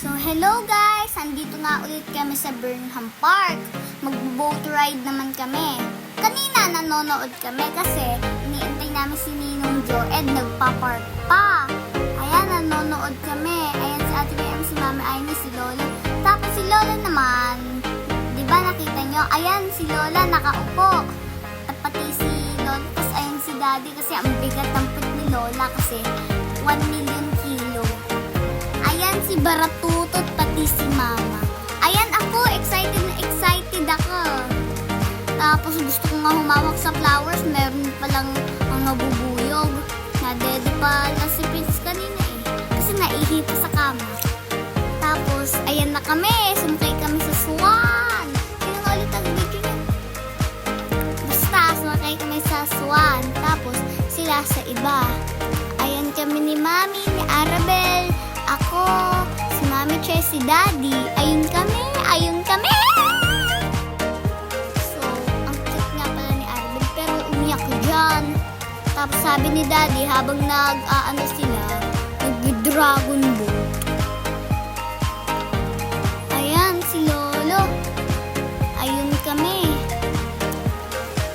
So, hello guys! Andito nga ulit kami sa Burnham Park. Mag-boat ride naman kami. Kanina nanonood kami kasi iniintay namin si Ninong Joed nagpa-park pa. Ayan, nanonood kami. Ayan si Ate BM, si Mami Aimee, si Lola. Tapos si Lola naman, di ba nakita nyo? Ayan, si Lola nakaupo. Pati si Lola, tapos ayan si Daddy kasi ang bigat ng put ni Lola kasi 1 million kilo. Ayan si Baratutot, pati si Mama. Ayan ako, excited na excited ako. Tapos gusto ko nga humawak sa flowers, meron palang mga bubuyog. Nadede pala si Prince kanina eh. Kasi naihi pa sa kama. Tapos, ayan na kami, sumakay kami sa swan. Sino nga ulit ang video niya? Basta, sumakay kami sa swan. Tapos, sila sa iba. Ayan kami ni Mami, ni Arabel. Ako, si Mami Che, si Daddy. Ayun kami, ayun kami! So, ang cute nga pala ni Arabel, pero umiyak dyan. Tapos sabi ni Daddy, habang nag-aano sila, nag-dragon boat. Ayan, si Lolo. Ayun kami.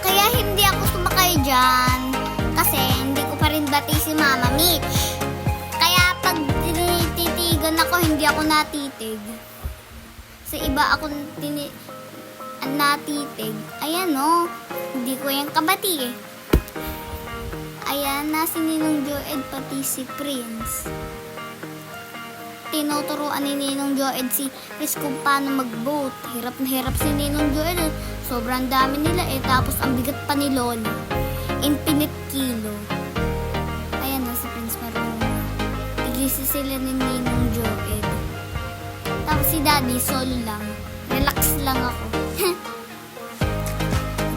Kaya hindi ako sumakay dyan, kasi hindi ko pa rin bati si Mama Mitch. Pag tinititigan ako, hindi ako natitig. Sa iba ako natitig. Ayan o, hindi ko yung kabati eh. Ayan na si Ninong Joed, pati si Prince. Tinuturuan ni Ninong Joed si Prince kung paano mag-boat. Hirap na hirap si Ninong Joed. Sobrang dami nila eh. Tapos ang bigat pa ni Lola. Infinite kilo. Ayan na si Prince marunong. Tigisi sila ni Ninong Joed. Tapos si Daddy, solo lang. Relax lang ako.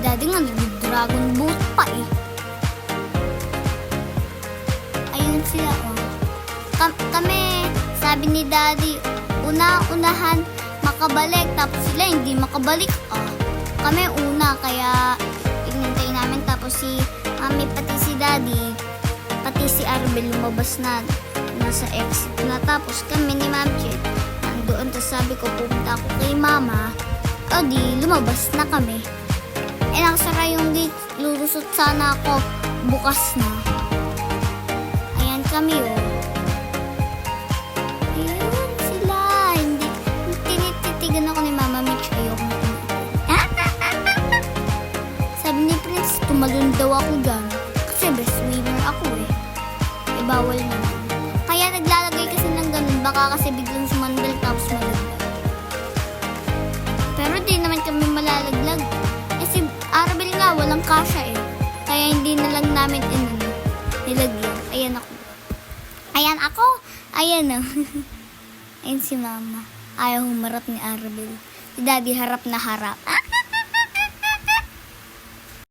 Daddy nga, nag-dragon boat pa eh. Ayun sila oh. Kami, sabi ni Daddy, una-unahan makabalik. Tapos sila hindi makabalik ah. Kami una, kaya inintay namin. Tapos si Mami, pati si Daddy, pati si Arbel lumabas na. Nasa exit na. Tapos kami ni Ma'am Chet nandoon. Tapos sabi ko pupunta ako kay Mama. O di lumabas na kami. Eh nakasara yung gate. Lulusot sana ako. Bukas na. Ayan kami oh. Ayun sila. Hindi tinititigan ako ni Mama Mitch. Ayoko na sabi ni Prince tumalon daw ako dyan. Kasi best swimmer ako eh. Eh bawal naman. Kaya naglalagay kasi ng ganun, baka kasi biglang sumandal tapos malaglag. Pero di naman kami malalaglag. Kasi Arabel nga, walang kasya eh. Kaya hindi na lang namin nilagyan. Ayan ako. Ayan ako! Ayan o. Ayan si Mama. Ayaw humarap ni Arabel. Si Daddy harap na harap.